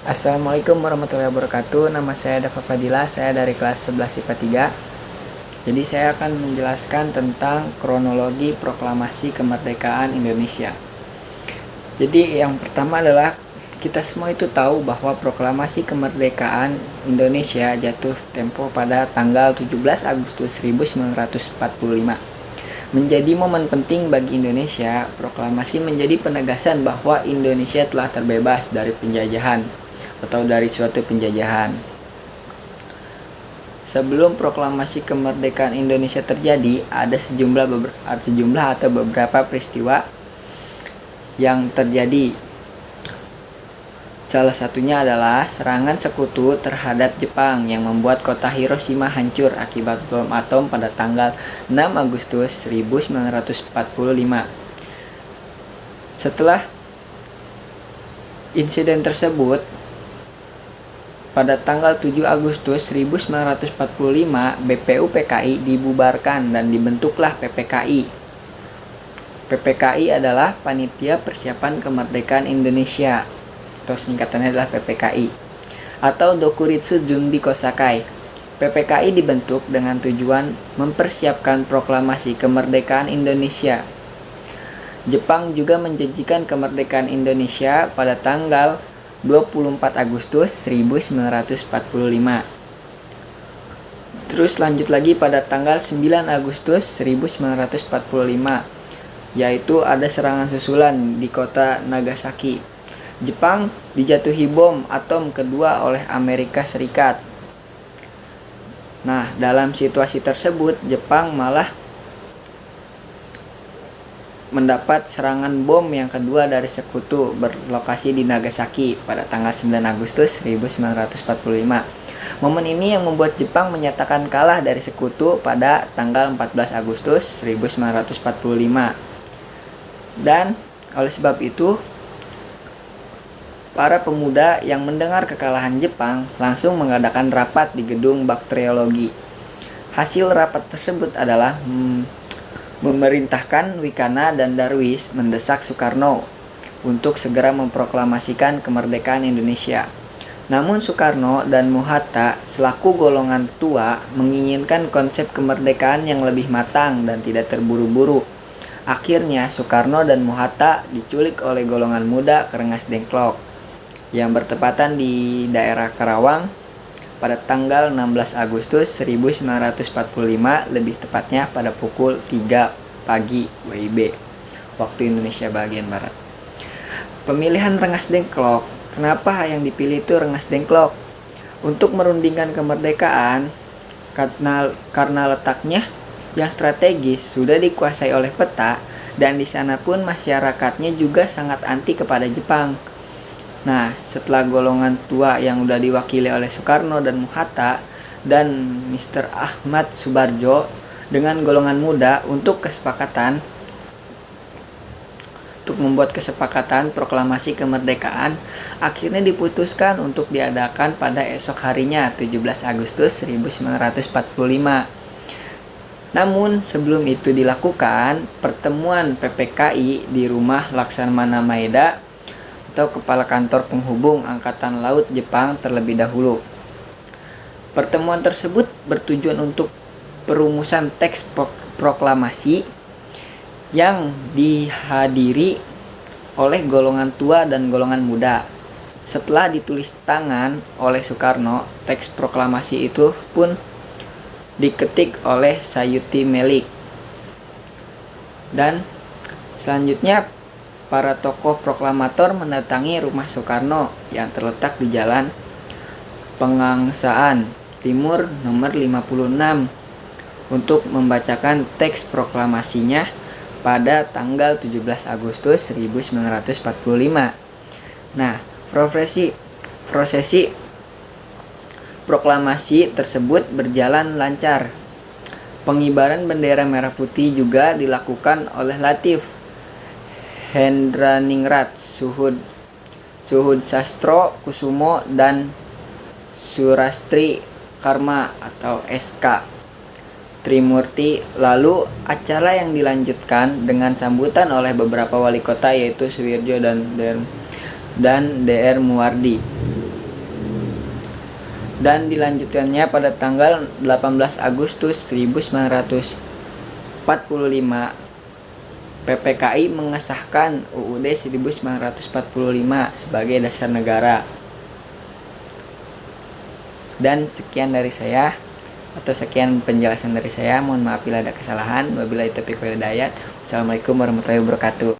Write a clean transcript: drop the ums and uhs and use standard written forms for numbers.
Assalamualaikum warahmatullahi wabarakatuh. Nama saya Dafa Fadila, saya dari kelas 11 IPA 3. Jadi saya akan menjelaskan tentang kronologi proklamasi kemerdekaan Indonesia. Jadi yang pertama adalah kita semua itu tahu bahwa proklamasi kemerdekaan Indonesia jatuh tempo pada tanggal 17 Agustus 1945. Menjadi momen penting bagi Indonesia, proklamasi menjadi penegasan bahwa Indonesia telah terbebas dari penjajahan atau dari suatu penjajahan. Sebelum proklamasi kemerdekaan Indonesia terjadi, ada sejumlah atau beberapa peristiwa yang terjadi. Salah satunya adalah serangan sekutu terhadap Jepang yang membuat kota Hiroshima hancur akibat bom atom pada tanggal 6 Agustus 1945. Setelah insiden tersebut, pada tanggal 7 Agustus 1945, BPU PKI dibubarkan dan dibentuklah PPKI. PPKI adalah Panitia Persiapan Kemerdekaan Indonesia, atau singkatannya adalah PPKI, atau Dokuritsu Junbi Kosakai. PPKI dibentuk dengan tujuan mempersiapkan proklamasi kemerdekaan Indonesia. Jepang juga menjanjikan kemerdekaan Indonesia pada tanggal 24 Agustus 1945. Terus lanjut lagi pada tanggal 9 Agustus 1945, yaitu ada serangan susulan di kota Nagasaki. Jepang dijatuhi bom atom kedua oleh Amerika Serikat. Nah, dalam situasi tersebut Jepang malah mendapat serangan bom yang kedua dari sekutu berlokasi di Nagasaki pada tanggal 9 Agustus 1945. Momen ini yang membuat Jepang menyatakan kalah dari sekutu pada tanggal 14 Agustus 1945. Dan oleh sebab itu, para pemuda yang mendengar kekalahan Jepang langsung mengadakan rapat di gedung bakteriologi. Hasil rapat tersebut adalah memerintahkan Wikana dan Darwis mendesak Soekarno untuk segera memproklamasikan kemerdekaan Indonesia. Namun Soekarno dan Mohatta selaku golongan tua menginginkan konsep kemerdekaan yang lebih matang dan tidak terburu-buru. Akhirnya Soekarno dan Mohatta diculik oleh golongan muda Rengas Dengklok yang bertepatan di daerah Karawang pada tanggal 16 Agustus 1945, lebih tepatnya pada pukul 3 pagi WIB, waktu Indonesia bagian Barat. Pemilihan Rengas Dengklok, kenapa yang dipilih itu Rengas Dengklok? Untuk merundingkan kemerdekaan, karena letaknya yang strategis sudah dikuasai oleh peta, dan di sana pun masyarakatnya juga sangat anti kepada Jepang. Nah, setelah golongan tua yang udah diwakili oleh Soekarno dan Mohatta dan Mr. Ahmad Subarjo dengan golongan muda untuk membuat kesepakatan proklamasi kemerdekaan, akhirnya diputuskan untuk diadakan pada esok harinya 17 Agustus 1945. Namun sebelum itu dilakukan pertemuan PPKI di rumah Laksamana Maeda atau Kepala Kantor Penghubung Angkatan Laut Jepang terlebih dahulu. Pertemuan tersebut bertujuan untuk perumusan teks proklamasi yang dihadiri oleh golongan tua dan golongan muda. Setelah ditulis tangan oleh Soekarno, teks proklamasi itu pun diketik oleh Sayuti Melik. Dan selanjutnya para tokoh proklamator mendatangi rumah Soekarno yang terletak di Jalan Pengangsaan Timur nomor 56 untuk membacakan teks proklamasinya pada tanggal 17 Agustus 1945. Nah, prosesi proklamasi tersebut berjalan lancar. Pengibaran bendera merah putih juga dilakukan oleh Latif Hendraningrat, Suhud Sastro Kusumo, dan Surastri Karma atau SK Trimurti. Lalu acara yang dilanjutkan dengan sambutan oleh beberapa wali kota yaitu Suwirjo dan DR Muwardi. dan dilanjutkannya pada tanggal 18 Agustus 1945 PPKI mengesahkan UUD 1945 sebagai dasar negara. Dan sekian dari saya, atau sekian penjelasan dari saya. Mohon maaf bila ada kesalahan. Wabillahi taufiq wal hidayah. Assalamualaikum warahmatullahi wabarakatuh.